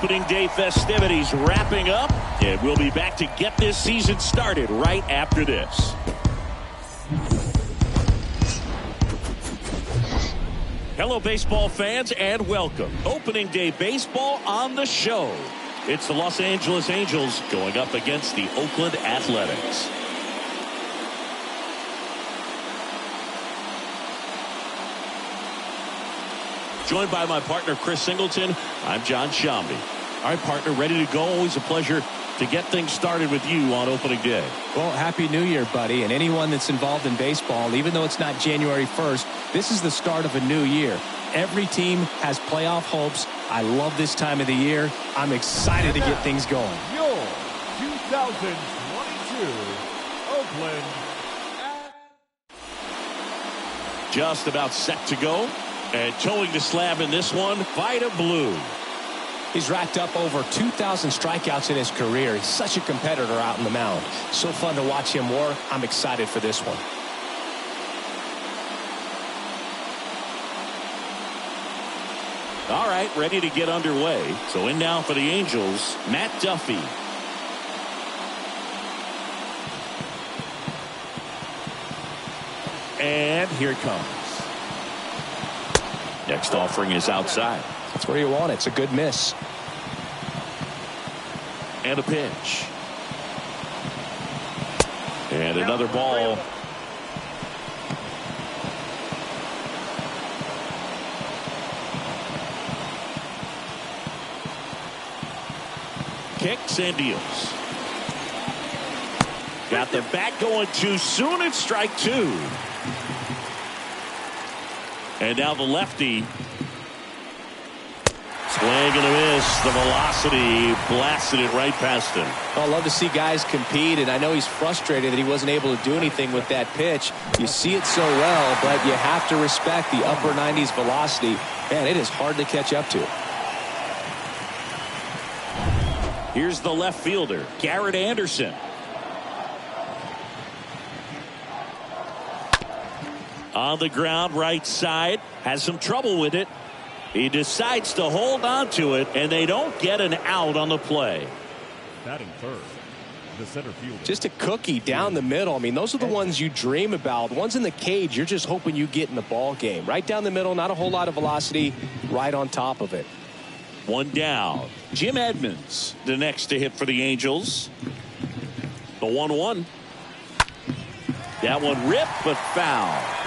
Opening day festivities wrapping up, and we'll be back to get this season started right after this. Hello, baseball fans, and welcome. Opening day baseball on the show. It's the Los Angeles Angels going up against the Oakland Athletics. Joined by my partner, Chris Singleton, I'm John Shambi. All right, partner, ready to go. Always a pleasure to get things started with you on opening day. Well, Happy New Year, buddy. And anyone that's involved in baseball, even though it's not January 1st, this is the start of a new year. Every team has playoff hopes. I love this time of the year. I'm excited to get things going. Your 2022 Oakland. Just about set to go. And towing the slab in this one, Vida Blue. He's racked up over 2,000 strikeouts in his career. He's such a competitor out in the mound. So fun to watch him work. I'm excited for this one. All right, ready to get underway. So in now for the Angels, Matt Duffy. And here it comes. Next offering is outside. That's where you want it. It's a good miss. And a pitch. And another ball. Kicks and deals. Got the bat going too soon. It's strike two. And now the lefty. Swing and a miss. The velocity blasted it right past him. I love to see guys compete, and I know he's frustrated that he wasn't able to do anything with that pitch. You see it so well, but you have to respect the upper 90s velocity. Man, it is hard to catch up to. Here's the left fielder, Garrett Anderson. On the ground, right side. Has some trouble with it. He decides to hold on to it, and they don't get an out on the play. Batting third, the center fielder. Just a cookie down the middle. I mean, those are the ones you dream about. Ones in the cage, you're just hoping you get in the ball game. Right down the middle, not a whole lot of velocity, right on top of it. One down. Jim Edmonds, the next to hit for the Angels. The 1-1. That one ripped, but foul.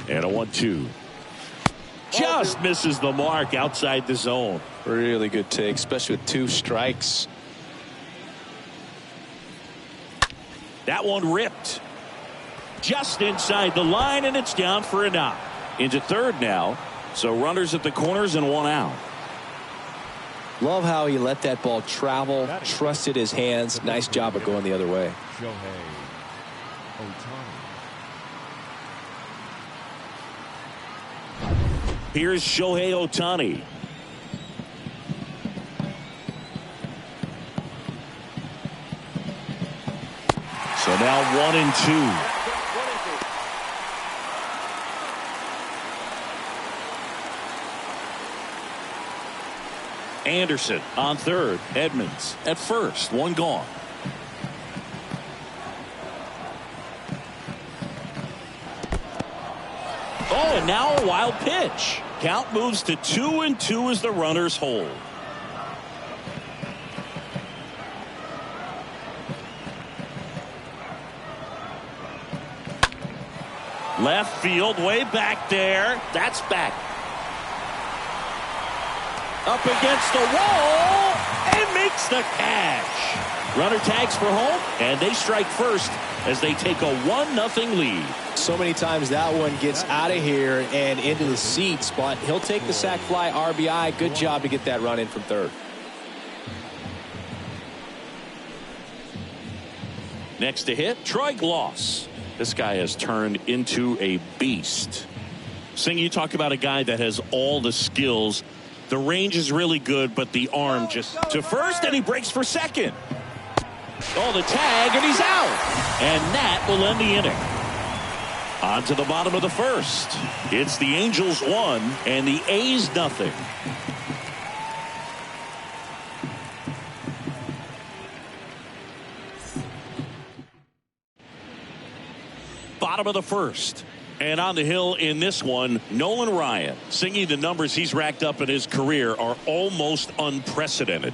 And a 1-2. Just misses the mark outside the zone. Really good take, especially with two strikes. That one ripped. Just inside the line, and it's down for a knock. Into third now. So runners at the corners and one out. Love how he let that ball travel, trusted his hands. Nice job of going the other way. Here's Shohei Ohtani. So now 1-2. Anderson on third. Edmonds at first. One gone. Oh, and now a wild pitch. Count moves to 2-2 as the runners hold. Left field, way back there. That's back. Up against the wall and makes the catch. Runner tags for home, and they strike first as they take a 1-0 lead. So many times that one gets out of here and into the seats, but he'll take the sac fly RBI. Good job to get that run in from third. Next to hit, Troy Gloss. This guy has turned into a beast. Sing, you talk about a guy that has all the skills. The range is really good, but the arm just to first, and he breaks for second. Oh, the tag, and he's out. And that will end the inning. On to the bottom of the first. It's the Angels 1 and the A's nothing. Bottom of the first. And on the hill in this one, Nolan Ryan. Singing the numbers he's racked up in his career are almost unprecedented.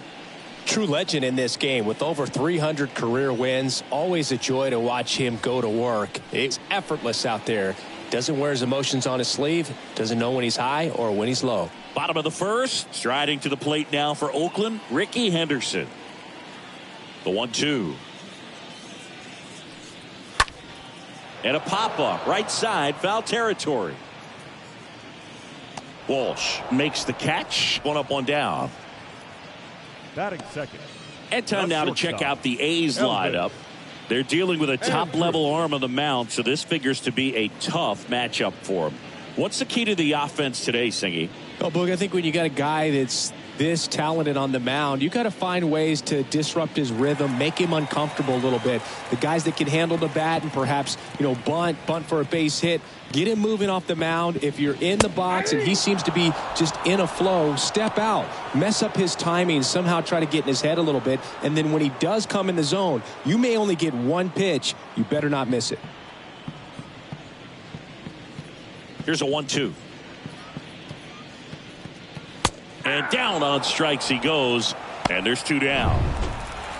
True legend in this game with over 300 career wins. Always a joy to watch him go to work. It's effortless out there. Doesn't wear his emotions on his sleeve. Doesn't know when he's high or when he's low. Bottom of the first. Striding to the plate now for Oakland, Ricky Henderson. The 1-2. And a pop-up, right side, foul territory. Walsh makes the catch. One up, one down. Batting second. And time now to check out the A's lineup. They're dealing with a top-level arm on the mound, so this figures to be a tough matchup for them. What's the key to the offense today, Singy? Oh, Boog, I think when you got a guy that's this talented on the mound, you got to find ways to disrupt his rhythm, make him uncomfortable a little bit. The guys that can handle the bat and perhaps, bunt for a base hit, get him moving off the mound. If you're in the box and he seems to be just in a flow, step out, mess up his timing, somehow try to get in his head a little bit. And then when he does come in the zone, you may only get one pitch. You better not miss it. Here's a 1-2. And down on strikes he goes. And there's two down.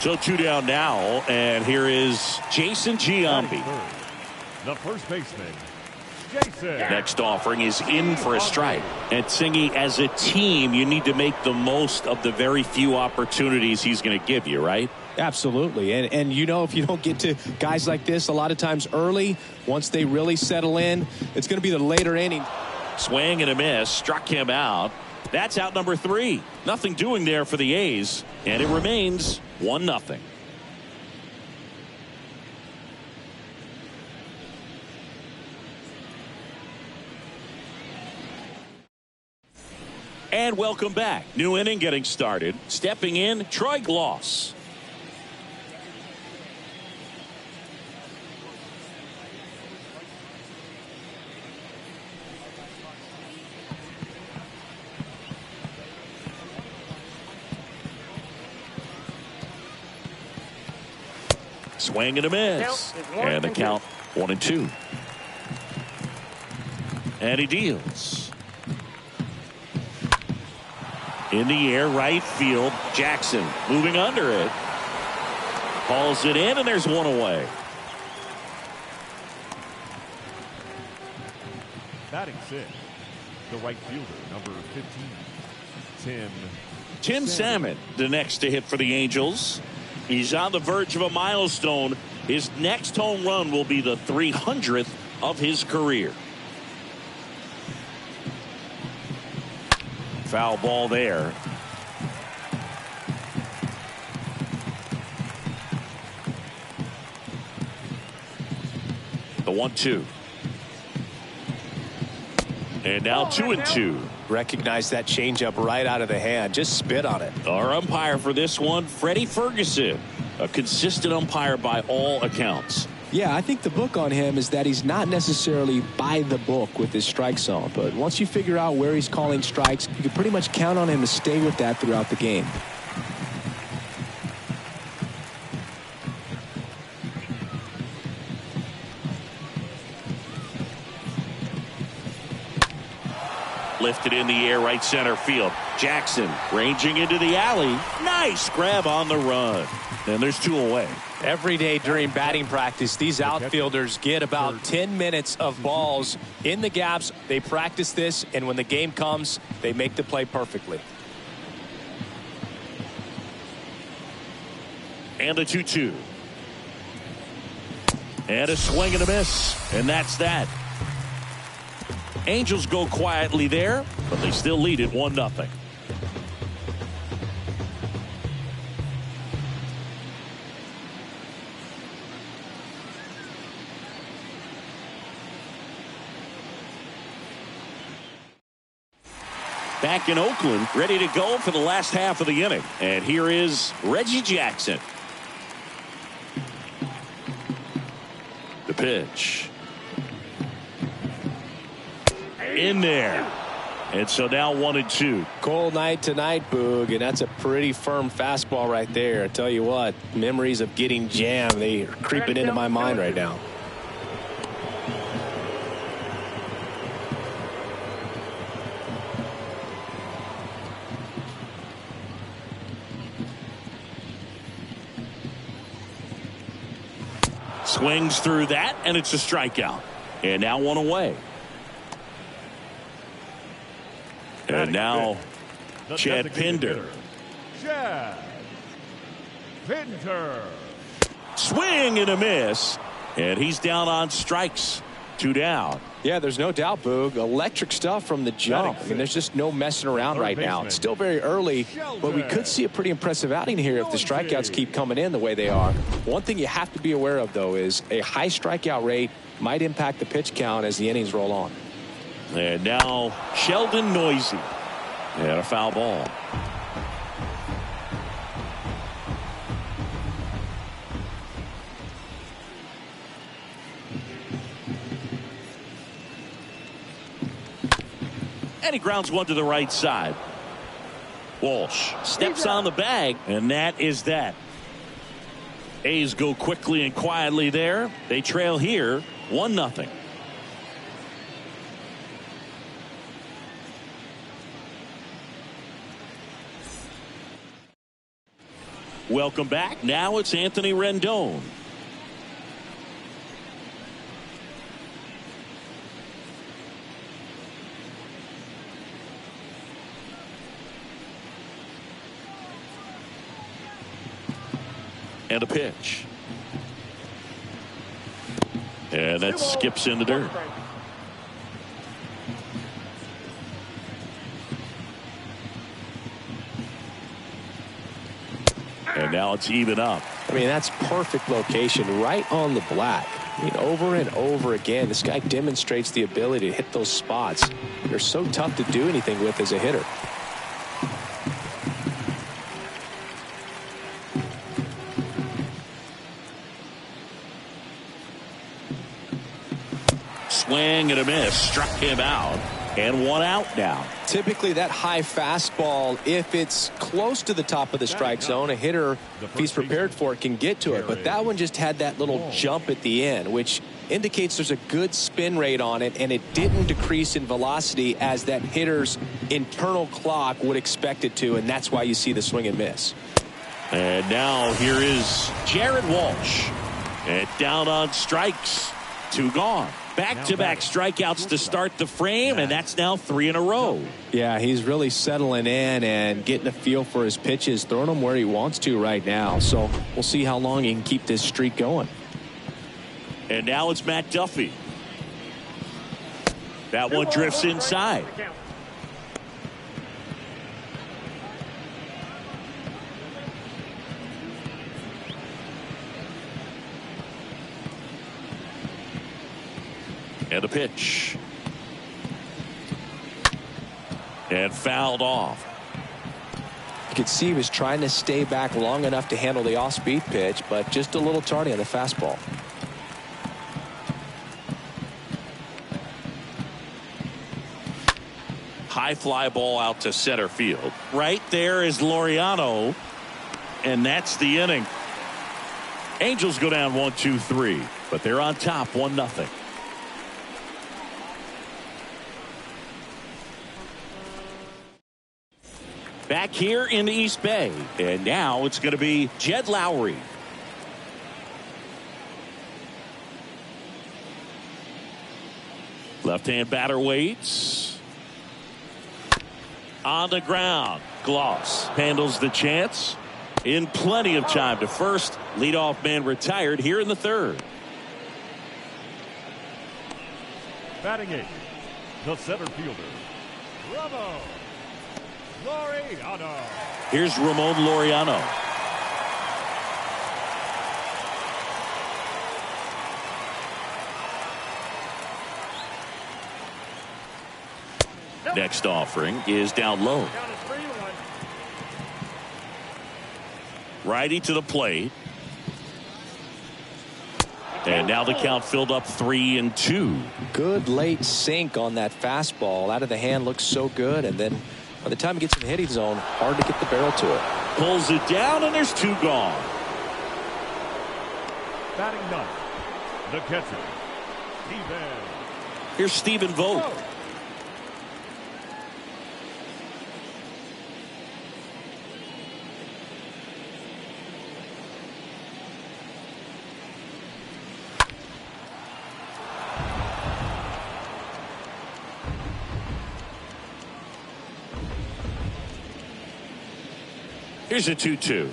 So two down now. And here is Jason Giambi. The first baseman, Jason. Next offering is in for a strike. And Singy, as a team, you need to make the most of the very few opportunities he's going to give you, right? Absolutely. And if you don't get to guys like this a lot of times early, once they really settle in, it's going to be the later inning. Swing and a miss. Struck him out. That's out number 3. Nothing doing there for the A's. And it remains 1-0. And welcome back. New inning getting started. Stepping in, Troy Gloss. Swing and a miss. And the count 1-2. And he deals. In the air, right field. Jackson moving under it. Hauls it in, and there's one away. Batting sixth, the right fielder, number 15, Tim Salmon, the next to hit for the Angels. He's on the verge of a milestone. His next home run will be the 300th of his career. Foul ball there. The 1-2. And now 2-2. Recognize that changeup right out of the hand. Just spit on it. Our umpire for this one, Freddie Ferguson. A consistent umpire by all accounts. Yeah, I think the book on him is that he's not necessarily by the book with his strike zone. But once you figure out where he's calling strikes, you can pretty much count on him to stay with that throughout the game. Lifted in the air, right center field. Jackson ranging into the alley. Nice grab on the run. And there's two away. Every day during batting practice, these outfielders get about 10 minutes of balls in the gaps. They practice this, and when the game comes, they make the play perfectly. And a 2-2. And a swing and a miss. And that's that. Angels go quietly there, but they still lead it 1-0. Back in Oakland, ready to go for the last half of the inning. And here is Reggie Jackson. The pitch. In there. And so now 1-2. Cold night tonight, Boog, and that's a pretty firm fastball right there. I tell you what, memories of getting jammed, they are creeping into my mind right now. Swings through that, and it's a strikeout. And now 1 away. And now Chad Pinder. Chad Pinder. Swing and a miss. And he's down on strikes. 2 down. Yeah, there's no doubt, Boog. Electric stuff from the jump. I mean, there's just no messing around right now. It's still very early, but we could see a pretty impressive outing here if the strikeouts keep coming in the way they are. One thing you have to be aware of, though, is a high strikeout rate might impact the pitch count as the innings roll on. And now Sheldon Noisy. And a foul ball. And he grounds one to the right side. Walsh steps on the bag, and that is that. A's go quickly and quietly there. They trail here 1-0. Welcome back. Now it's Anthony Rendon. And a pitch. And that skips in the dirt. And now it's even up. I mean, that's perfect location right on the black. I mean, over and over again, this guy demonstrates the ability to hit those spots. They're so tough to do anything with as a hitter. Swing and a miss. Struck him out. And 1 out now. Typically that high fastball, if it's close to the top of the strike zone, a hitter, if he's prepared for it, can get to it. But that one just had that little jump at the end, which indicates there's a good spin rate on it, and it didn't decrease in velocity as that hitter's internal clock would expect it to, and that's why you see the swing and miss. And now here is Jared Walsh. And down on strikes. 2 gone. Back-to-back strikeouts to start the frame, and that's now 3 in a row. Yeah, he's really settling in and getting a feel for his pitches, throwing them where he wants to right now. So we'll see how long he can keep this streak going. And now it's Matt Duffy. That one drifts inside. And a pitch. And fouled off. You could see he was trying to stay back long enough to handle the off-speed pitch, but just a little tardy on the fastball. High fly ball out to center field. Right there is Laureano. And that's the inning. Angels go down 1-2-3, but they're on top 1-0. Back here in the East Bay, and now it's going to be Jed Lowry. Left-hand batter waits. On the ground. Gloss handles the chance. In plenty of time to first. Leadoff man retired here in the 3rd. Batting 8, the center fielder, Ramon Laureano. Here's Ramon Laureano. Next offering is down low. Righty to the plate. And now the count filled up 3-2. Good late sink on that fastball. Out of the hand looks so good, and then by the time he gets in the hitting zone, hard to get the barrel to it. Pulls it down, and there's 2 gone. Batting ninth, the catcher, Steven. Here's Stephen Vogt. Here's a 2-2.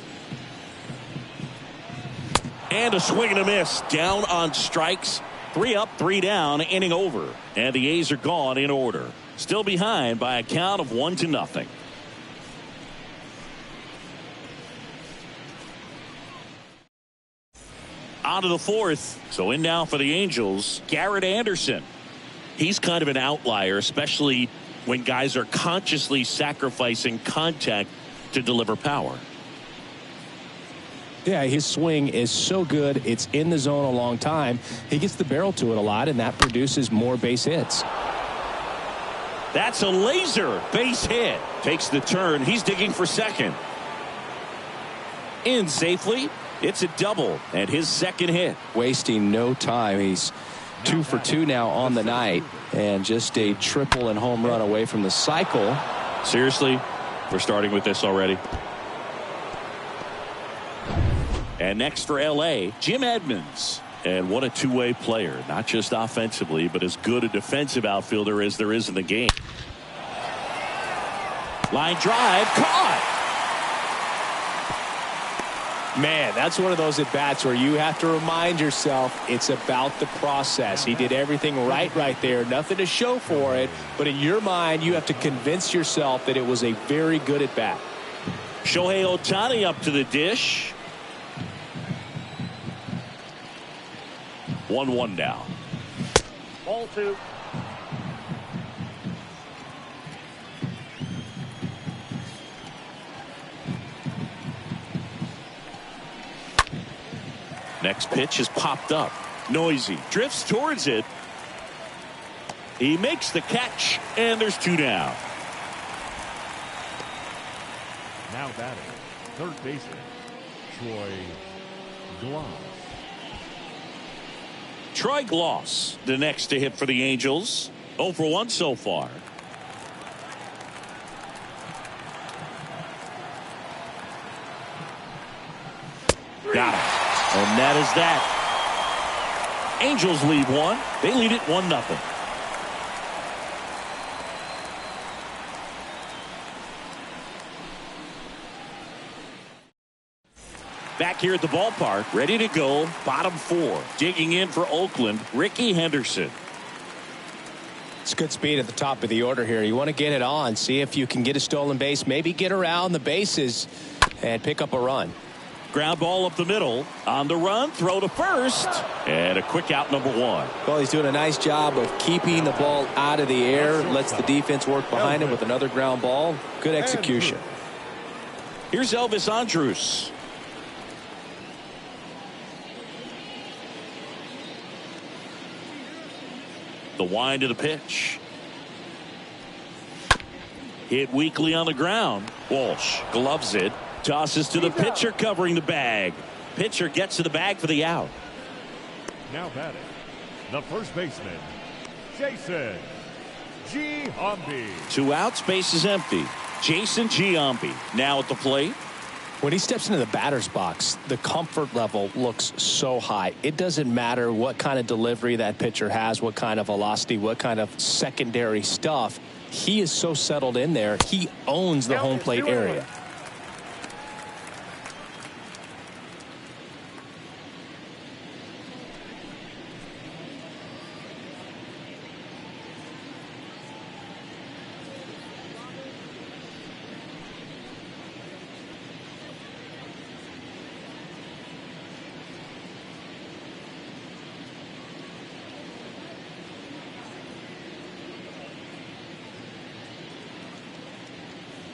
And a swing and a miss. Down on strikes. 3 up, 3 down, inning over. And the A's are gone in order. Still behind by a count of 1-0. On to the 4th. So in now for the Angels, Garrett Anderson. He's kind of an outlier, especially when guys are consciously sacrificing contact to deliver power. Yeah, his swing is so good. It's in the zone a long time. He gets the barrel to it a lot, and that produces more base hits. That's a laser base hit. Takes the turn. He's digging for second. In safely. It's a double and his second hit. Wasting no time. He's 2 for 2 now on the night, and just a triple and home run away from the cycle. Seriously? We're starting with this already. And next for LA, Jim Edmonds. And what a two-way player, not just offensively, but as good a defensive outfielder as there is in the game. Line drive, caught. Man, that's one of those at-bats where you have to remind yourself it's about the process. He did everything right there. Nothing to show for it. But in your mind, you have to convince yourself that it was a very good at-bat. Shohei Ohtani up to the dish. 1-1 now. Ball 2. Next pitch is popped up. Noisy. Drifts towards it. He makes the catch, and there's 2 down. Now batting, third baseman, Troy Glaus. Troy Glaus, the next to hit for the Angels. 0 for 1 so far. Got it. And that is that. Angels lead 1. They lead it 1-0. Back here at the ballpark, ready to go. Bottom 4. Digging in for Oakland, Ricky Henderson. It's good speed at the top of the order here. You want to get it on, see if you can get a stolen base, maybe get around the bases and pick up a run. Ground ball up the middle. On the run, throw to first. And a quick out, number 1. Well, he's doing a nice job of keeping the ball out of the air. Lets the defense work behind him with another ground ball. Good execution. Here's Elvis Andrus. The wind of the pitch. Hit weakly on the ground. Walsh gloves it. Tosses to the pitcher covering the bag. Pitcher gets to the bag for the out. Now batting, the first baseman, Jason Giambi. 2 outs, base is empty. Jason Giambi now at the plate. When he steps into the batter's box, the comfort level looks so high. It doesn't matter what kind of delivery that pitcher has, what kind of velocity, what kind of secondary stuff. He is so settled in there. He owns the home plate area.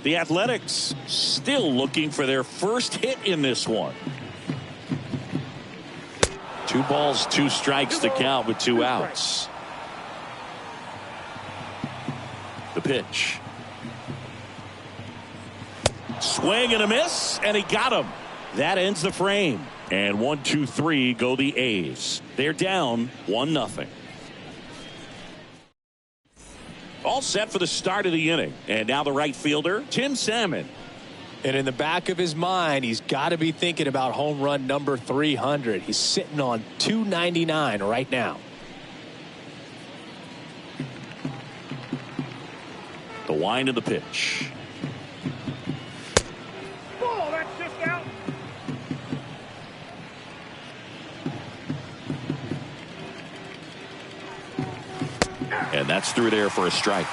The Athletics still looking for their first hit in this one. 2 balls, 2 strikes to count with 2 outs. The pitch. Swing and a miss, and he got him. That ends the frame. And 1, 2, 3 go the A's. They're down 1-0. All set for the start of the inning. And now the right fielder, Tim Salmon. And in the back of his mind, he's got to be thinking about home run number 300. He's sitting on 299 right now. The wind of the pitch. Ball, that's just out. And that's through there for a strike.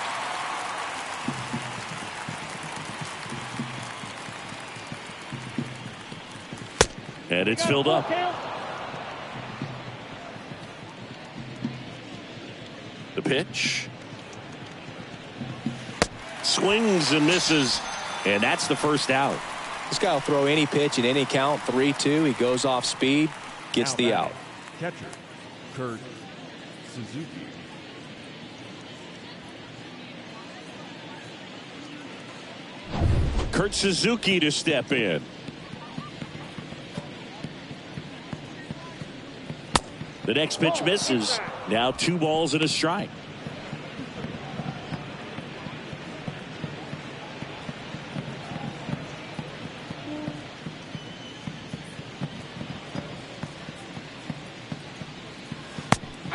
And it's filled up. The pitch. Swings and misses. And that's the first out. This guy will throw any pitch in any count. 3-2. He goes off speed. Gets Now the batting, out. Catcher, Kurt Suzuki. Kurt Suzuki to step in. The next pitch misses. Now 2 balls and a strike.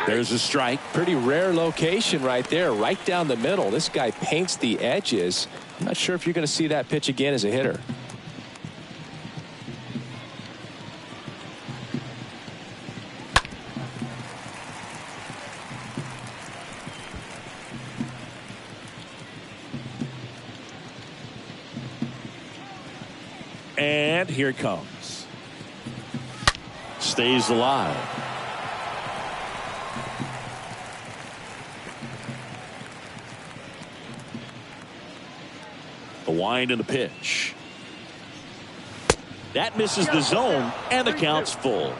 There's a strike. Pretty rare location right there, right down the middle. This guy paints the edges. I'm not sure if you're going to see that pitch again as a hitter. And here it comes. Stays alive. The wind and the pitch. That misses the zone, and the count's full.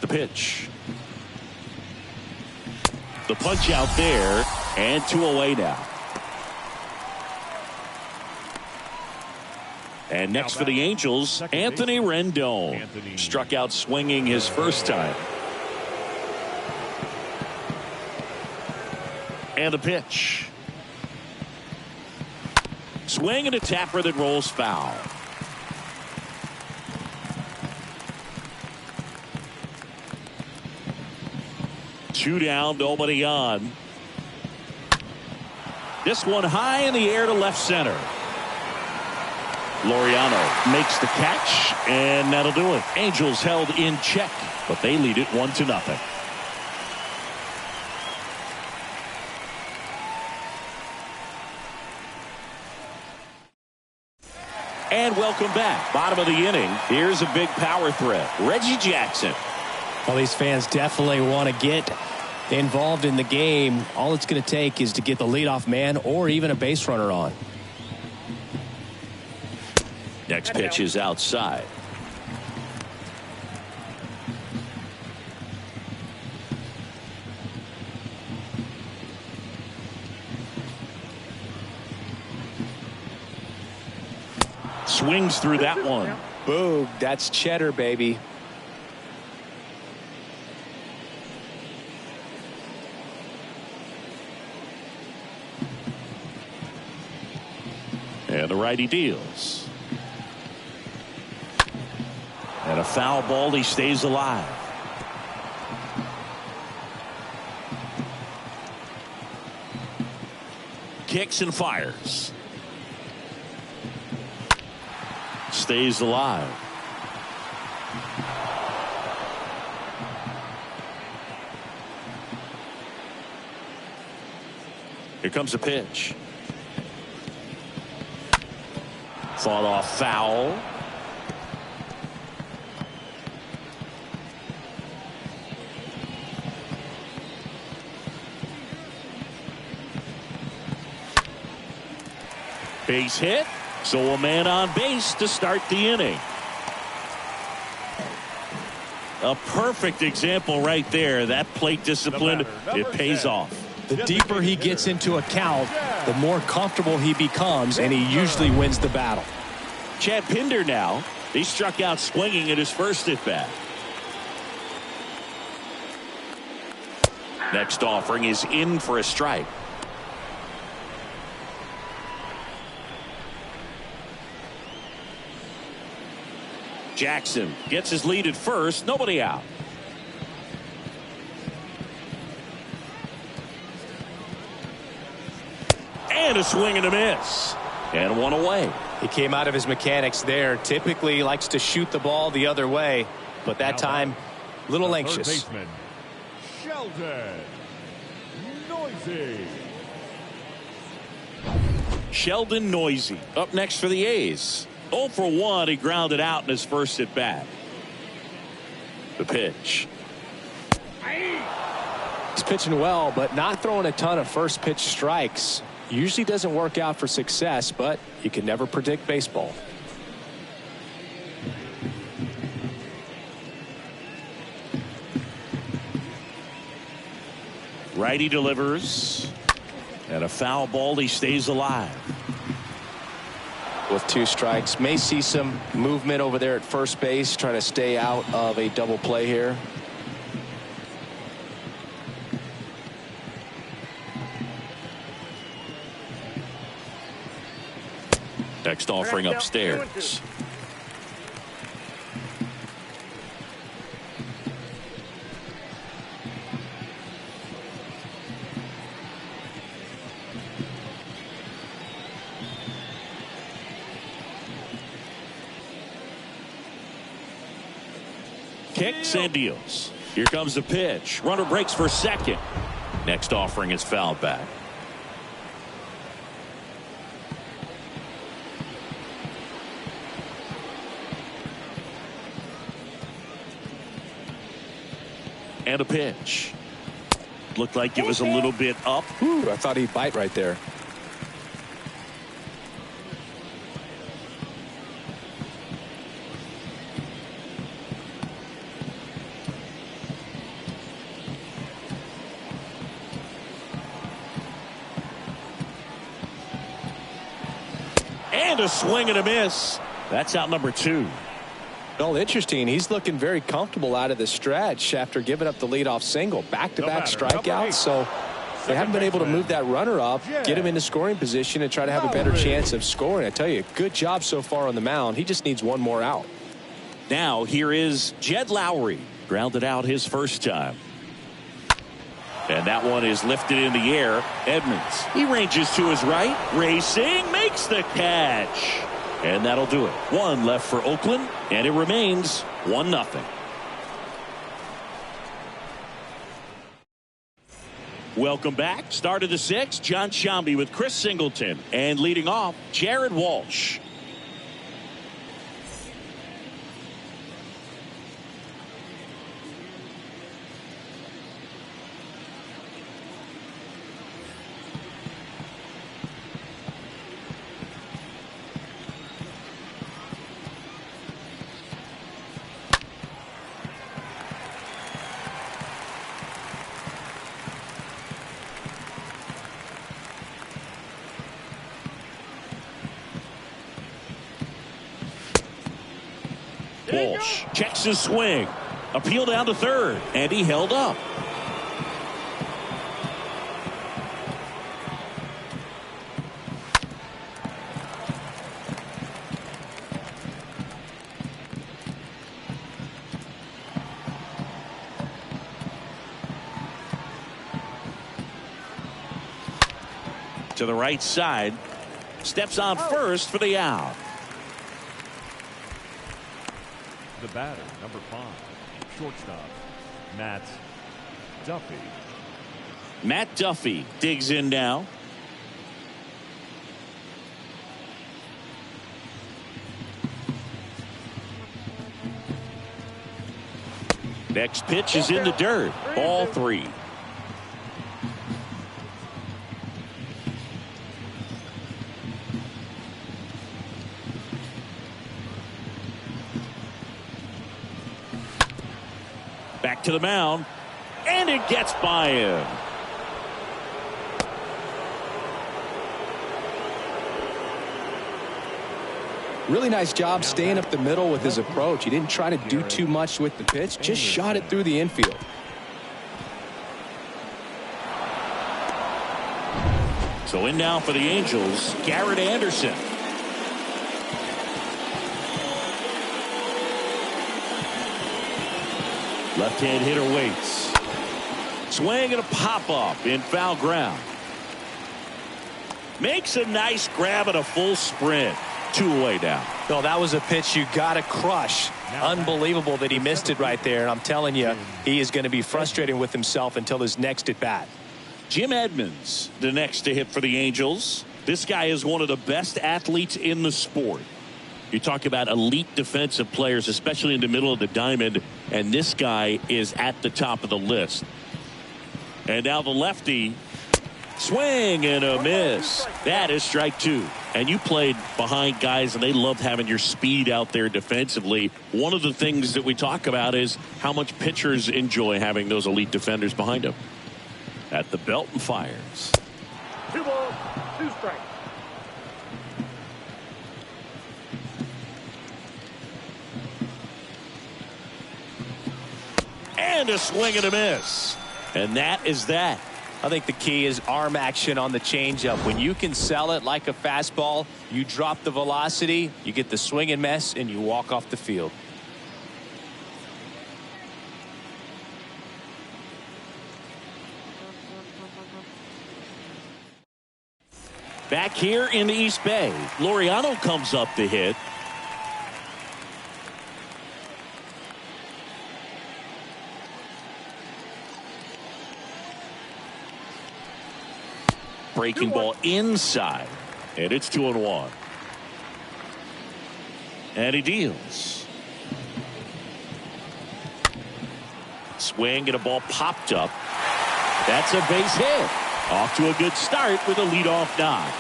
The pitch. The punch out there, and 2 away now. And next for the Angels, Anthony Rendon. Struck out swinging his first time. And the pitch. Swing and a tapper that rolls foul. Two down, nobody on. This one high in the air to left center. Laureano makes the catch, and that'll do it. Angels held in check, but they lead it 1-0. And welcome back. Bottom of the inning. Here's a big power threat. Reggie Jackson. Well, these fans definitely want to get involved in the game. All it's going to take is to get the leadoff man or even a base runner on. Next pitch is outside. Swings through that one. Boom, that's cheddar, baby. And the righty deals. And a foul ball, he stays alive. Kicks and fires. Stays alive. Here comes a pitch. Fought off foul. Base hit. So a man on base to start the inning. A perfect example right there. That plate discipline, it pays off. The deeper he gets into a count, the more comfortable he becomes, and he usually wins the battle. Chad Pinder now. He struck out swinging at his first at bat. Next offering is in for a strike. Jackson gets his lead at first. Nobody out. And a swing and a miss. And one away. He came out of his mechanics there. Typically likes to shoot the ball the other way, but that time a little anxious. Third baseman, Sheldon Noisy. Sheldon Noisy up next for the A's. 0 for 1. He grounded out in his first at bat. The pitch. He's pitching well, but not throwing a ton of first pitch strikes. Usually doesn't work out for success, but you can never predict baseball. Righty delivers. And a foul ball. He stays alive. With 2 strikes, may see some movement over there at first base, trying to stay out of a double play here. Next offering upstairs. Kicks and deals. Here comes the pitch. Runner breaks for second. Next offering is fouled back. And a pitch. Looked like it was a little bit up. Ooh, I thought he'd bite right there. And a swing and a miss. That's out number 2. Well, interesting. He's looking very comfortable out of the stretch after giving up the leadoff single. Back-to-back strikeouts, so they haven't been able to move that runner up, get him into scoring position, and try to have a better chance of scoring. I tell you, good job so far on the mound. He just needs one more out. Now here is Jed Lowry. Grounded out his first time. And that one is lifted in the air. Edmonds. He ranges to his right. Racing. Makes the catch. And that'll do it. 1 left for Oakland. And it remains 1-0. Welcome back. Start of the 6th. John Sciambi with Chris Singleton. And leading off, Jared Walsh. Walsh checks his swing. Appeal down to third. And he held up. To the right side. Steps on first for the out. The batter, number 5, shortstop, Matt Duffy. Matt Duffy digs in now. Next pitch is in the dirt. Ball 3. to the mound, and it gets by him. Really nice job staying up the middle with his approach. He didn't try to do too much with the pitch, just shot it through the infield. So in now for the Angels, Garrett Anderson. Left-hand hitter waits. Swing and a pop-up in foul ground. Makes a nice grab at a full sprint. 2 away now. No, that was a pitch you got to crush. Unbelievable that he missed it right there. And I'm telling you, he is going to be frustrated with himself until his next at bat. Jim Edmonds, the next to hit for the Angels. This guy is one of the best athletes in the sport. You talk about elite defensive players, especially in the middle of the diamond, and this guy is at the top of the list. And now the lefty, swing and a miss. That is strike 2. And you played behind guys, and they loved having your speed out there defensively. One of the things that we talk about is how much pitchers enjoy having those elite defenders behind them. At the belt and fires. 2 balls, 2 strikes. And a swing and a miss. And that is that. I think the key is arm action on the changeup. When you can sell it like a fastball, you drop the velocity, you get the swing and miss, and you walk off the field. Back here in the East Bay, Laureano comes up to hit. Breaking ball inside, and it's 2-1. And he deals. Swing and a ball popped up. That's a base hit. Off to a good start with a leadoff knock.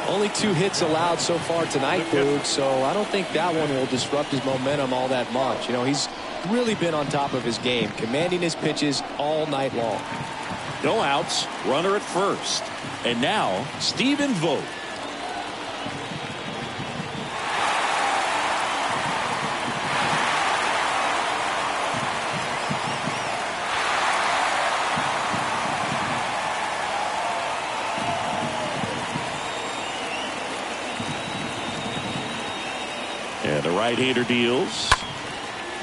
Only 2 hits allowed so far tonight, Boog, so I don't think that one will disrupt his momentum all that much. You know, he's really been on top of his game, commanding his pitches all night long. No outs, runner at first. And now, Stephen Vogt. And the right-hander deals.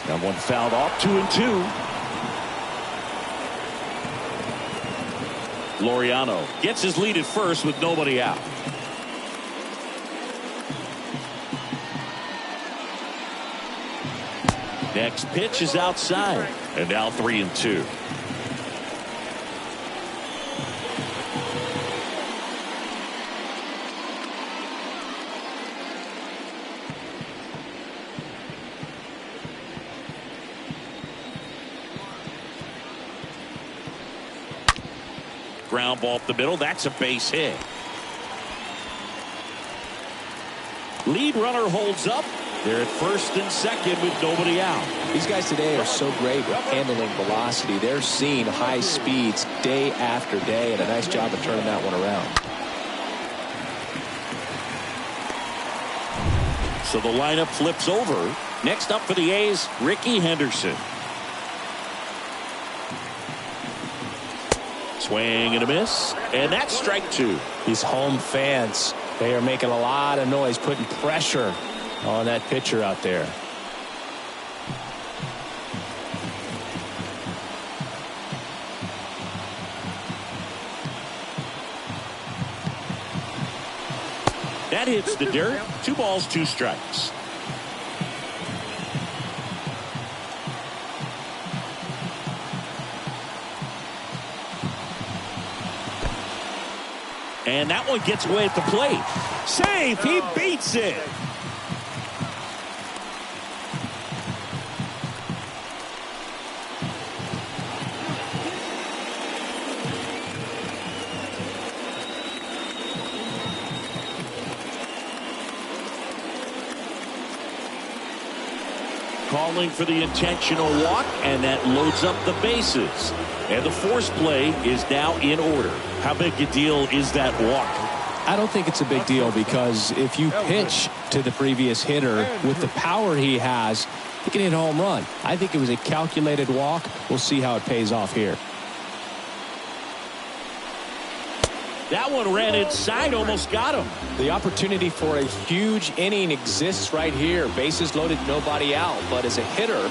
That one fouled off, 2-2. Laureano gets his lead at first with nobody out. Next pitch is outside. And now 3-2. Ground ball up the middle. That's a base hit. Lead runner holds up. They're at first and second with nobody out. These guys today are so great with handling velocity. They're seeing high speeds day after day, and a nice job of turning that one around. So the lineup flips over. Next up for the A's, Ricky Henderson. Swing and a miss, and that's strike 2. These home fans, they are making a lot of noise, putting pressure on that pitcher out there. That hits the dirt. 2 balls, 2 strikes. And that one gets away at the plate. Safe. He beats it. calling for the intentional walk, and that loads up the bases. And the force play is now in order. How big a deal is that walk? I don't think it's a big deal, because if you pitch to the previous hitter with the power he has, he can hit a home run. I think it was a calculated walk. We'll see how it pays off here. That one ran inside, almost got him. The opportunity for a huge inning exists right here. Bases loaded, nobody out. But as a hitter,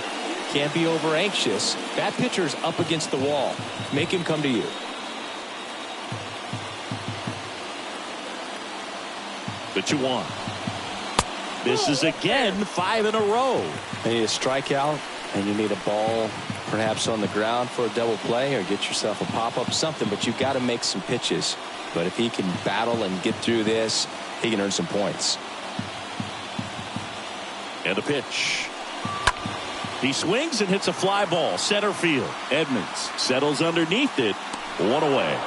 can't be over anxious. That pitcher's up against the wall. Make him come to you. The 2-1. Misses again, 5 in a row. You need a strikeout, and you need a ball perhaps on the ground for a double play, or get yourself a pop-up, something, but you've got to make some pitches. But if he can battle and get through this, he can earn some points. And a pitch. He swings and hits a fly ball, center field. Edmonds settles underneath it, 1 away.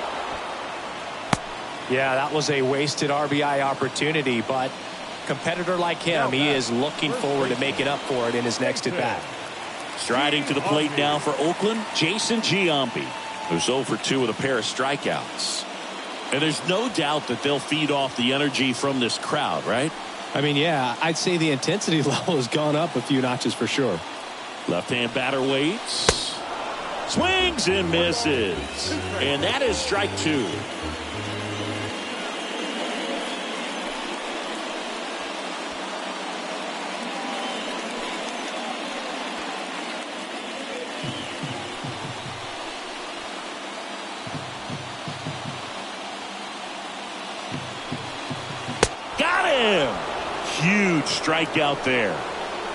Yeah, that was a wasted RBI opportunity, but competitor like him, he is looking forward to making up for it in his next at-bat. Striding to the plate now for Oakland, Jason Giambi, who's 0 for 2 with a pair of strikeouts. And there's no doubt that they'll feed off the energy from this crowd, right? I mean, yeah, I'd say the intensity level has gone up a few notches for sure. Left-hand batter waits. Swings and misses. And that is strike 2. Huge strikeout there.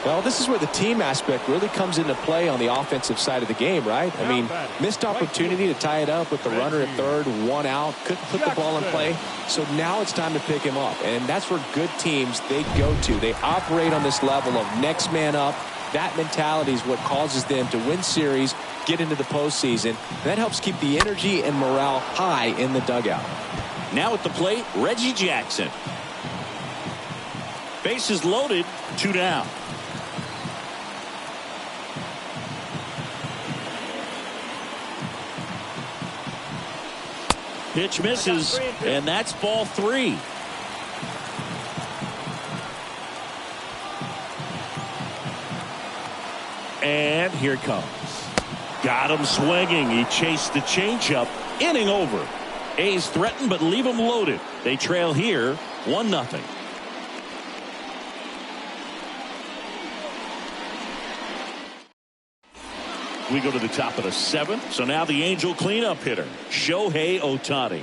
Well, this is where the team aspect really comes into play on the offensive side of the game, right? I mean, missed opportunity to tie it up with the runner at third, 1 out, couldn't put the ball in play. So now it's time to pick him up, and that's where good teams, they go to. They operate on this level of next man up. That mentality is what causes them to win series, get into the postseason. That helps keep the energy and morale high in the dugout. Now at the plate, Reggie Jackson. Bases loaded, 2 down. Pitch misses, and that's ball 3. And here it comes. Got him swinging. He chased the changeup. Inning over. A's threaten, but leave him loaded. They trail here, 1-0. We go to the top of the 7th. So now the Angel cleanup hitter, Shohei Ohtani.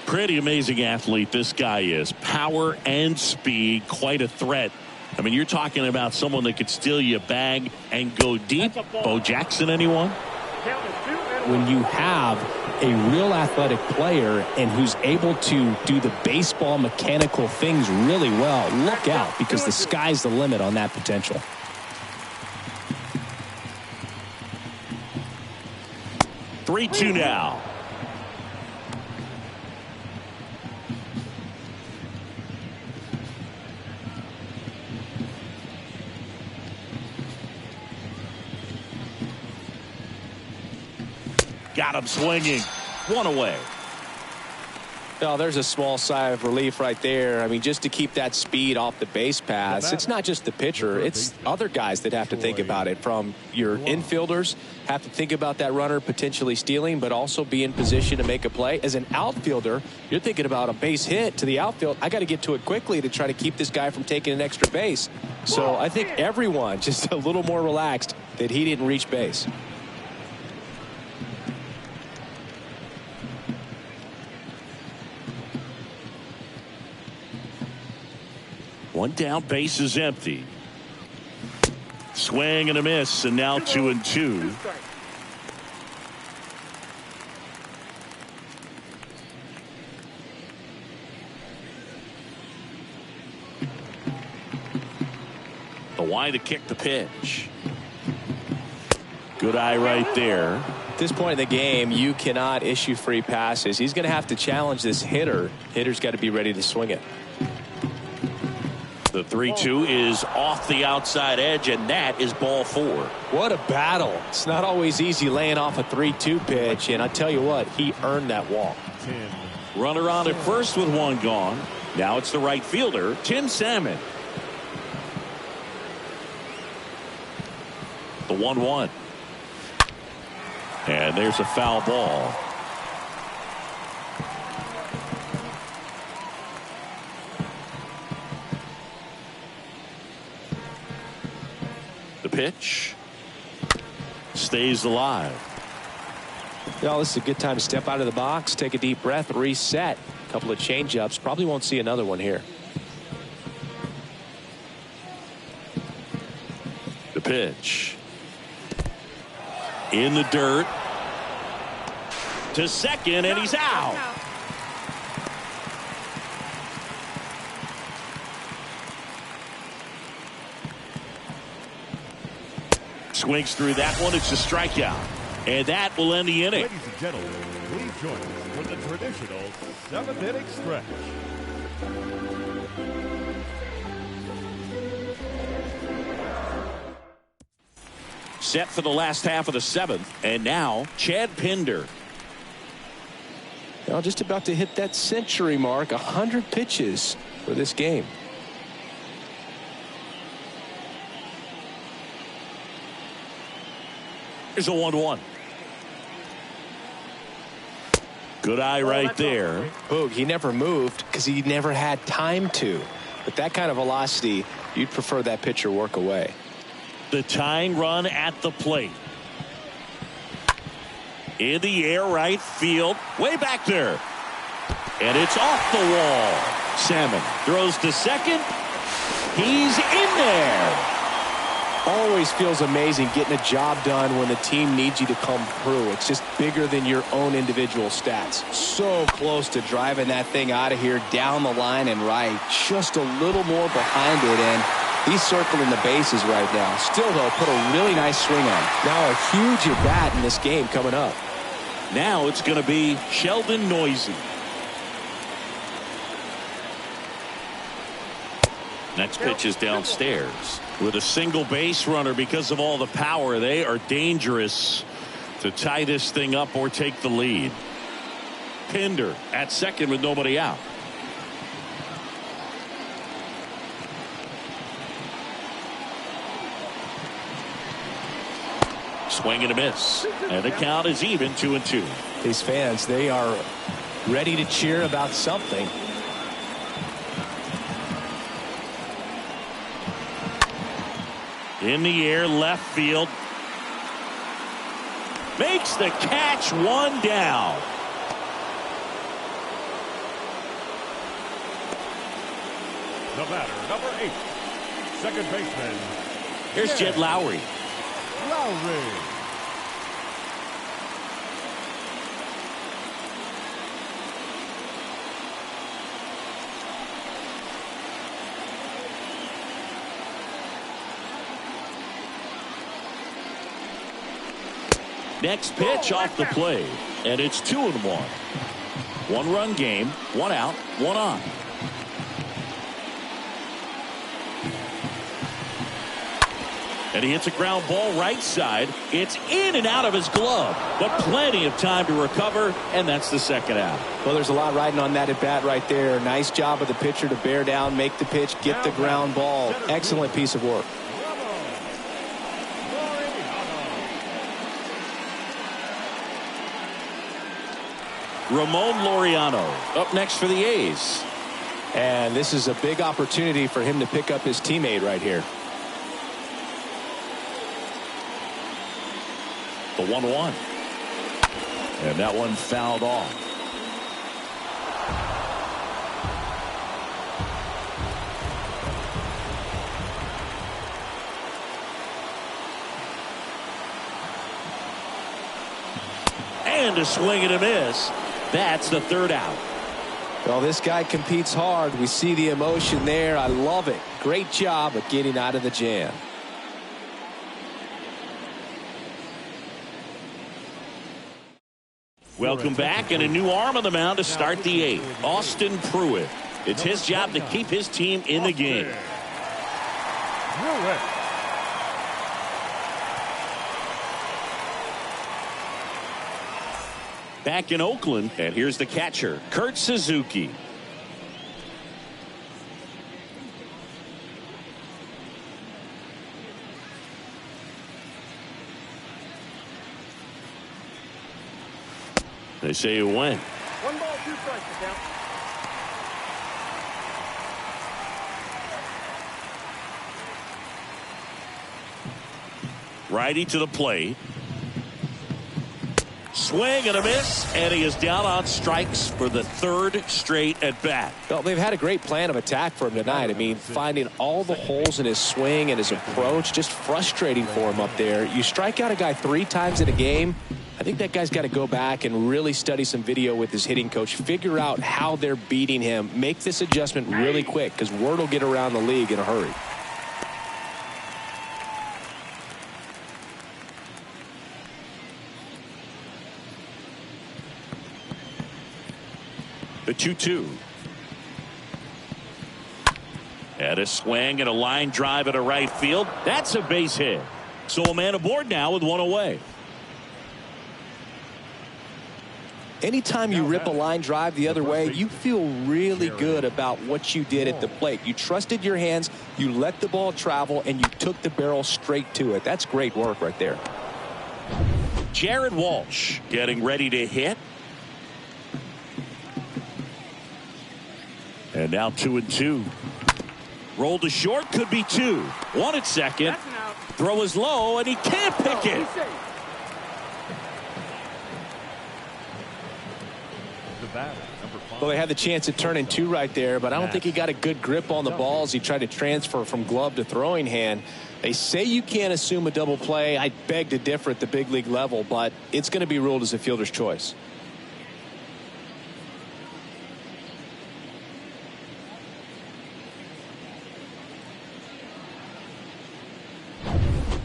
Pretty amazing athlete this guy is. Power and speed, quite a threat. I mean, you're talking about someone that could steal you a bag and go deep. Bo Jackson, anyone? When you have a real athletic player and who's able to do the baseball mechanical things really well, look out, because the sky's the limit on that potential. 3-2 now. Got him swinging. 1 away. Oh, there's a small sigh of relief right there. I mean, just to keep that speed off the base paths. It's not just the pitcher. It's other guys that have to think about it. From your infielders, have to think about that runner potentially stealing, but also be in position to make a play. As an outfielder, you're thinking about a base hit to the outfield. I got to get to it quickly to try to keep this guy from taking an extra base. So I think everyone just a little more relaxed that he didn't reach base. One down, base is empty. Swing and a miss, and now 2-2. The wide to kick the pitch. Good eye right there. At this point in the game, you cannot issue free passes. He's going to have to challenge this hitter. Hitter's got to be ready to swing it. The The 3-2 is off the outside edge, and that is ball 4. What a battle. It's not always easy laying off a 3-2 pitch, and I tell you what, he earned that walk. Runner on at first with one gone. Now it's the right fielder, Tim Salmon. The 1-1. And there's a foul ball. The pitch stays alive. Well, this is a good time to step out of the box, take a deep breath, reset. A couple of change-ups. Probably won't see another one here. The pitch. In the dirt. To second, and he's out. Swings through that one. It's a strikeout. And that will end the inning. Ladies and gentlemen, please join us for the traditional 7th inning stretch. Set for the last half of the 7th. And now, Chad Pinder. Now just about to hit that century mark. 100 pitches for this game. Here's a 1-1. Good eye right there. Boog, he never moved because he never had time to. But that kind of velocity, you'd prefer that pitcher work away. The tying run at the plate. In the air, right field. Way back there. And it's off the wall. Salmon throws to second. He's in there. Always feels amazing getting a job done when the team needs you to come through. It's just bigger than your own individual stats. So close to driving that thing out of here down the line and right. Just a little more behind it, and he's circling the bases right now. Still, though, put a really nice swing on. Now a huge at-bat in this game coming up. Now it's going to be Sheldon Neuse. Next pitch is downstairs. With a single base runner, because of all the power, they are dangerous to tie this thing up or take the lead. Pinder at second with nobody out. Swing and a miss. And the count is even, 2-2. These fans, they are ready to cheer about something. In the air, left field. Makes the catch, one down. The batter, number 8, second baseman. Here's Jed Lowry. Lowry. Next pitch off the plate, and it's 2-1. 1-run game, 1 out, 1 on. And he hits a ground ball right side. It's in and out of his glove, but plenty of time to recover, and that's the second out. Well, there's a lot riding on that at bat right there. Nice job of the pitcher to bear down, make the pitch, get the ground ball. Excellent piece of work. Ramon Laureano up next for the A's. And this is a big opportunity for him to pick up his teammate right here. The 1-1. And that one fouled off. And a swing and a miss. That's the third out. Well, this guy competes hard. We see the emotion there. I love it. Great job of getting out of the jam. Welcome back, and a new arm on the mound to start the 8th. Austin Pruitt. It's his job to keep his team in the game. through it. Back in Oakland, and here's the catcher, Kurt Suzuki. They say you win. 1 ball, 2 strikes to count. Righty to the plate. Swing and a miss, and he is down on strikes for the 3rd straight at bat. Well, they've had a great plan of attack for him tonight. I mean, finding all the holes in his swing and his approach, just frustrating for him up there. You strike out a guy 3 times in a game, I think that guy's got to go back and really study some video with his hitting coach, figure out how they're beating him, make this adjustment really quick, because word will get around the league in a hurry. The 2-2. And a swing and a line drive at a right field. That's a base hit. So a man aboard now with 1 away. Anytime you rip a line drive the other way, you feel really good about what you did at the plate. You trusted your hands, you let the ball travel, and you took the barrel straight to it. That's great work right there. Jared Walsh getting ready to hit. And now 2-2. Rolled to short, could be 2. 1 at second. That's an out. Throw is low, and he can't pick it. He's safe. The batter, number 5. Well, they had the chance at turning 2 right there, but I don't think he got a good grip on the ball as he tried to transfer from glove to throwing hand. They say you can't assume a double play. I beg to differ at the big league level, but it's going to be ruled as a fielder's choice.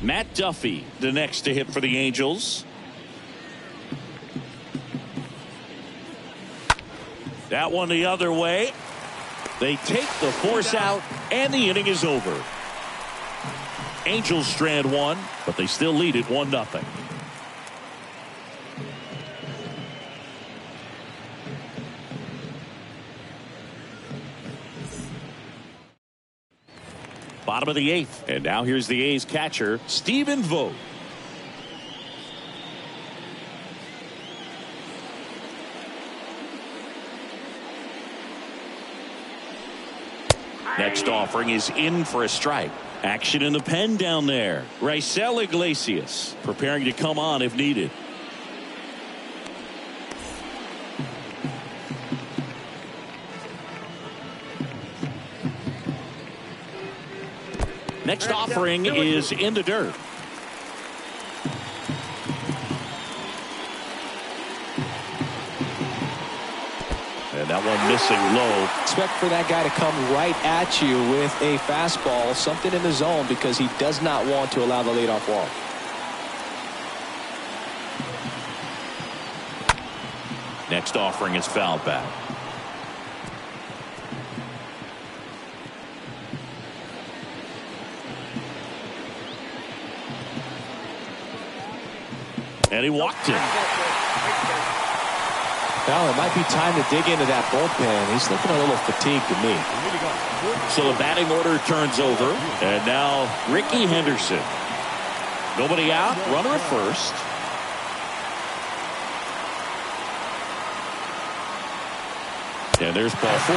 Matt Duffy, the next to hit for the Angels. That one the other way. They take the force out, and the inning is over. Angels strand 1, but they still lead it 1-0. Bottom of the 8th, and now here's the A's catcher, Stephen Vogt. Next offering is in for a strike. Action in the pen down there. Raisel Iglesias preparing to come on if needed. Next offering is in the dirt. And that one missing low. Expect for that guy to come right at you with a fastball, something in the zone, because he does not want to allow the leadoff walk. Next offering is fouled back. And he walked it. Well, it might be time to dig into that bullpen. He's looking a little fatigued to me. So the batting order turns over. And now Ricky Henderson. Nobody out. Runner at first. And there's ball 4.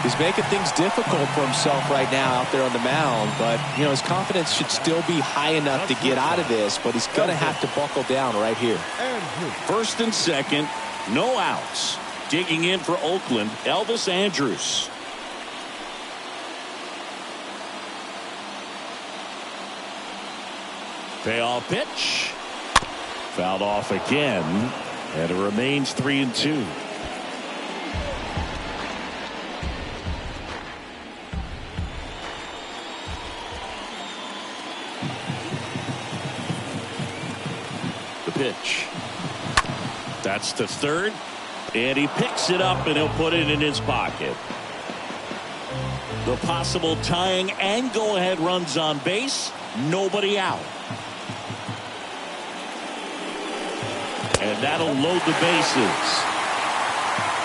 He's making things difficult for himself right now out there on the mound, but you know his confidence should still be high enough to get out of this, but he's going to have to buckle down right here. First and second, no outs. Digging in for Oakland, Elvis Andrus. Payoff pitch. Fouled off again, and it remains 3-2. Pitch. That's to third, and he picks it up and he'll put it in his pocket. The possible tying and go-ahead runs on base. Nobody out. And that'll load the bases.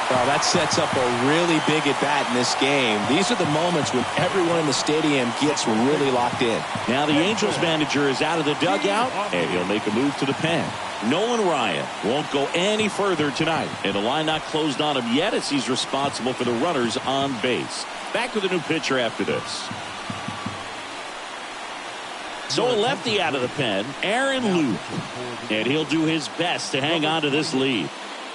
Well, that sets up a really big at-bat in this game. These are the moments when everyone in the stadium gets really locked in. Now the Angels manager is out of the dugout, and he'll make a move to the pen. Nolan Ryan won't go any further tonight, and the line not closed on him yet as he's responsible for the runners on base. Back with a new pitcher after this. So a lefty out of the pen, Aaron Luke, and he'll do his best to hang on to this lead.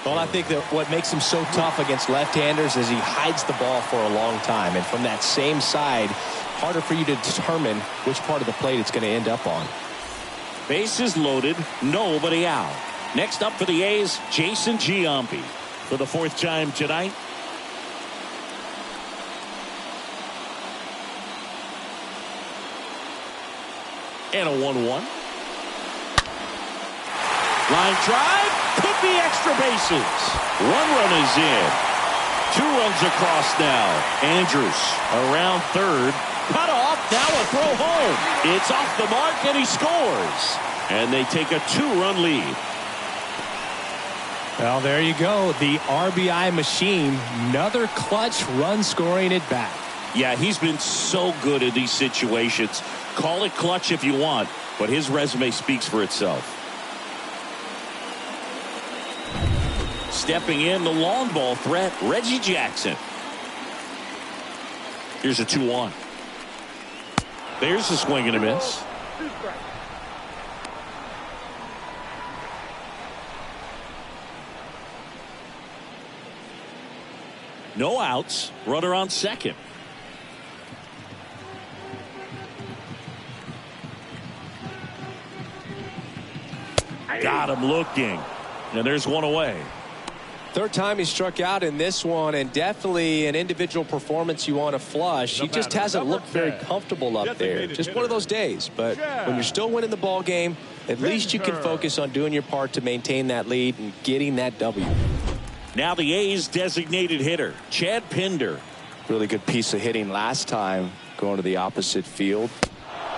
Well, I think that what makes him so tough against left-handers is he hides the ball for a long time. And from that same side, harder for you to determine which part of the plate it's going to end up on. Bases loaded, nobody out. Next up for the A's, Jason Giambi for the 4th time tonight. And a 1-1. Line drive. Could be extra bases. 1 run is in. 2 runs across now. Andrews around third. Cut off. Now a throw home. It's off the mark and he scores. And they take a 2-run lead. Well, there you go. The RBI machine. Another clutch run scoring at bat. Yeah, he's been so good in these situations. Call it clutch if you want, but his resume speaks for itself. Stepping in, the long ball threat, Reggie Jackson. Here's a 2-1. There's a swing and a miss. No outs. Runner on second. Got him looking. And there's one away. Third time he struck out in this one, and definitely an individual performance you want to flush. He just hasn't looked very comfortable up there. Just one of those days. But when you're still winning the ball game, at least you can focus on doing your part to maintain that lead and getting that W. Now the A's designated hitter, Chad Pinder. Really good piece of hitting last time, going to the opposite field.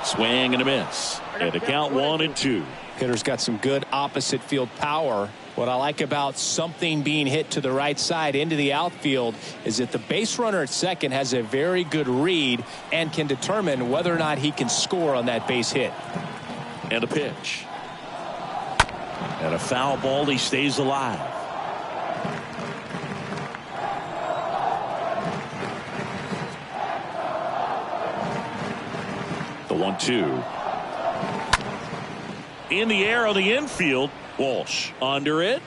Swing and a miss. And the count 1-2. Hitter's got some good opposite field power. What I like about something being hit to the right side into the outfield is that the base runner at second has a very good read and can determine whether or not he can score on that base hit. And a pitch. And a foul ball. He stays alive. The 1-2. In the air on the infield. Walsh under it.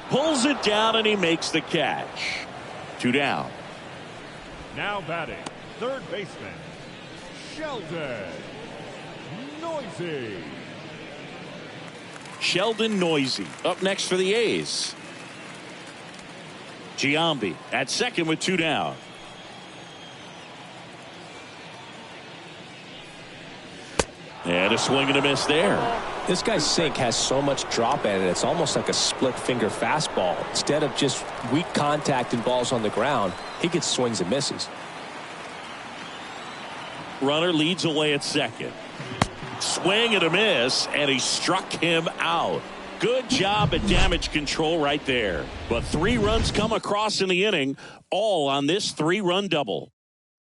Pulls it down and he makes the catch. 2 down. Now batting, third baseman, Sheldon Noisy. Sheldon Noisy up next for the A's. Giambi at second with 2 down. And a swing and a miss there. This guy's sink has so much drop at it. It's almost like a split finger fastball. Instead of just weak contact and balls on the ground, he gets swings and misses. Runner leads away at second. Swing and a miss, and he struck him out. Good job at damage control right there. But 3 runs come across in the inning, all on this 3-run double.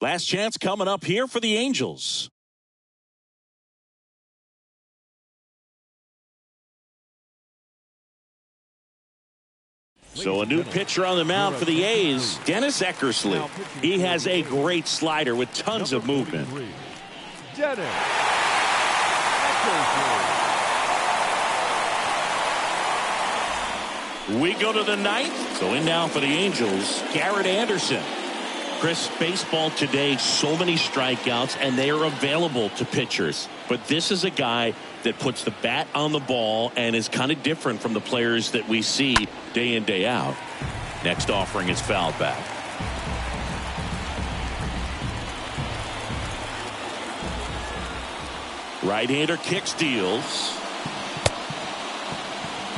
Last chance coming up here for the Angels. So a new pitcher on the mound for the A's, Dennis Eckersley. He has a great slider with tons of movement. Dennis Eckersley. We go to the 9th. So in now for the Angels, Garrett Anderson. Chris, baseball today, so many strikeouts, and they are available to pitchers. But this is a guy that puts the bat on the ball and is kind of different from the players that we see day in, day out. Next offering is fouled back. Right-hander kicks, deals.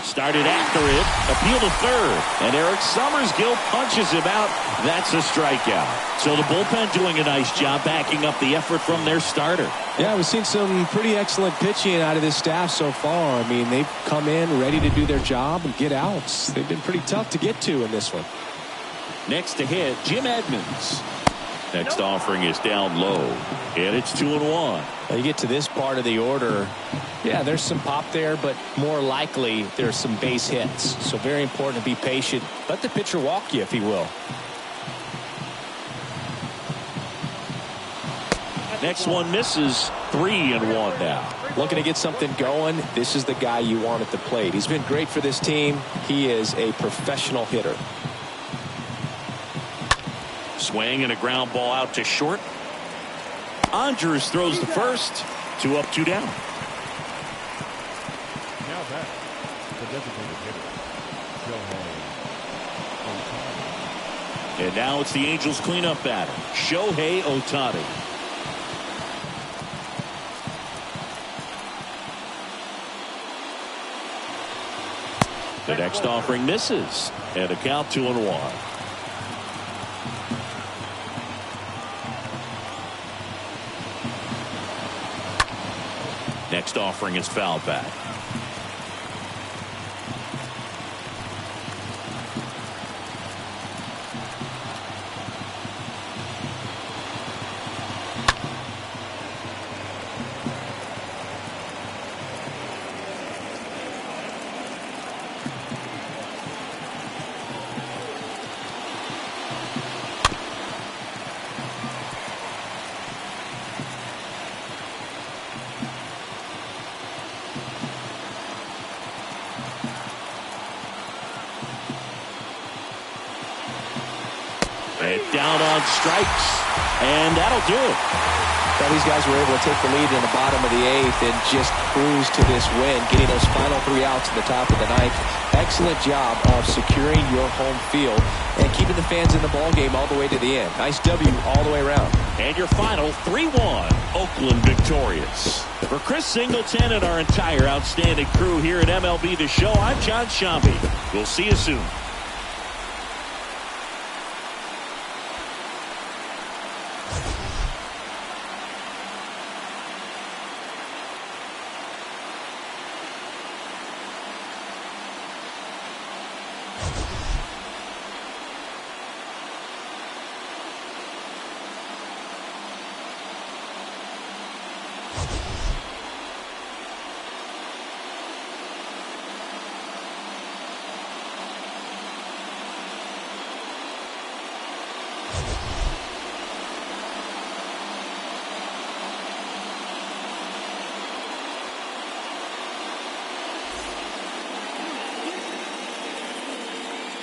Started after it. Appeal to third. And Eric Summersgill punches him out. That's a strikeout. So the bullpen doing a nice job backing up the effort from their starter. Yeah, we've seen some pretty excellent pitching out of this staff so far. I mean, they've come in ready to do their job and get outs. They've been pretty tough to get to in this one. Next to hit, Jim Edmonds. Next offering is down low. And it's 2-1. Now you get to this part of the order. Yeah, there's some pop there, but more likely there's some base hits. So very important to be patient. Let the pitcher walk you if he will. Next one misses. 3-1 now. Looking to get something going. This is the guy you want at the plate. He's been great for this team. He is a professional hitter. Swing and a ground ball out to short. Andrews throws the first. 2 up, 2 down. Now back, the designated hitter, Shohei Ohtani. And now it's the Angels cleanup batter, Shohei Ohtani. The next offering misses. And a count 2-1. Next offering is foul back. And down on strikes, and that'll do it. Well, these guys were able to take the lead in the bottom of the 8th and just cruise to this win, getting those final 3 outs in the top of the 9th. Excellent job of securing your home field and keeping the fans in the ball game all the way to the end. Nice W all the way around. And your final 3-1, Oakland victorious. For Chris Singleton and our entire outstanding crew here at MLB The Show, I'm John Shambi. We'll see you soon.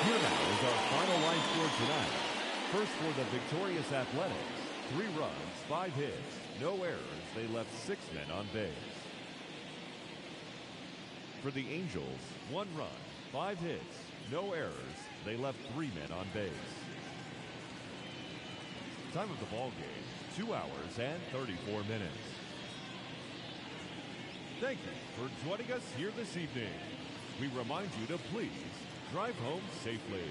Here now is our final line score tonight. First for the victorious Athletics, 3 runs, 5 hits, no errors. They left 6 men on base. For the Angels, 1 run, 5 hits, no errors. They left 3 men on base. Time of the ball game, 2 hours and 34 minutes. Thank you for joining us here this evening. We remind you to please drive home safely.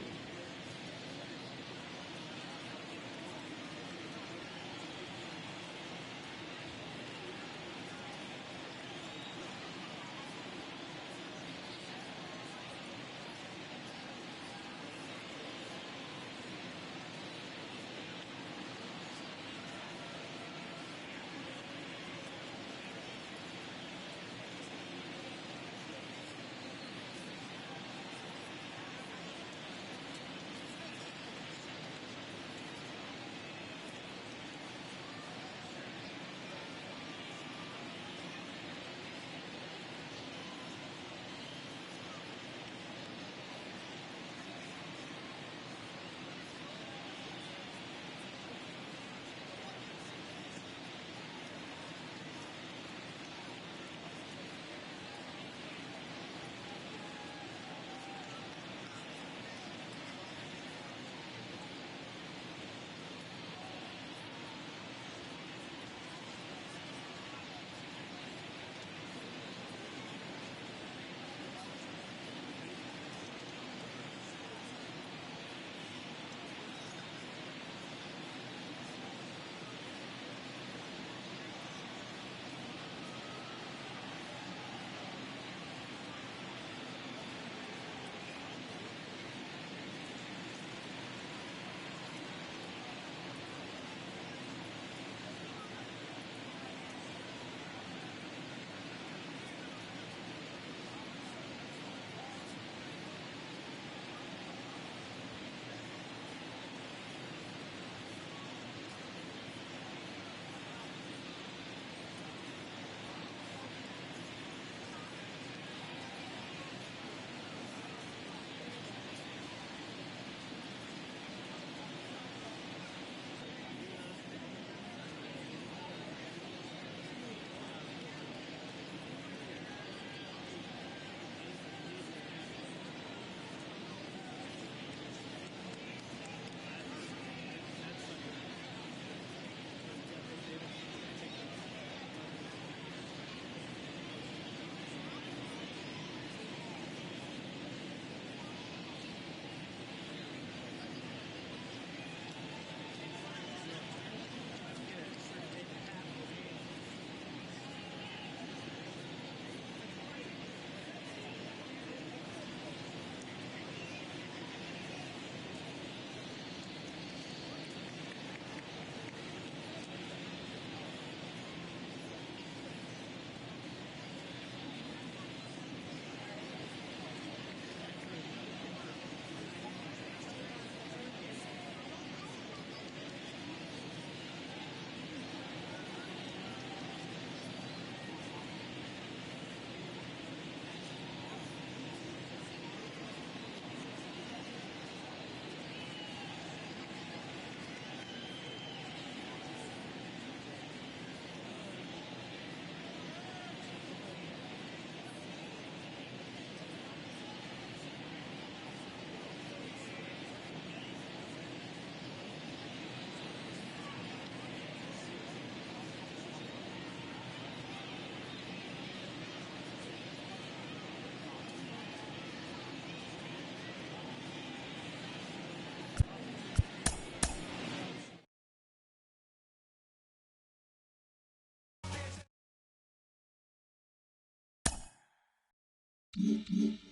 you.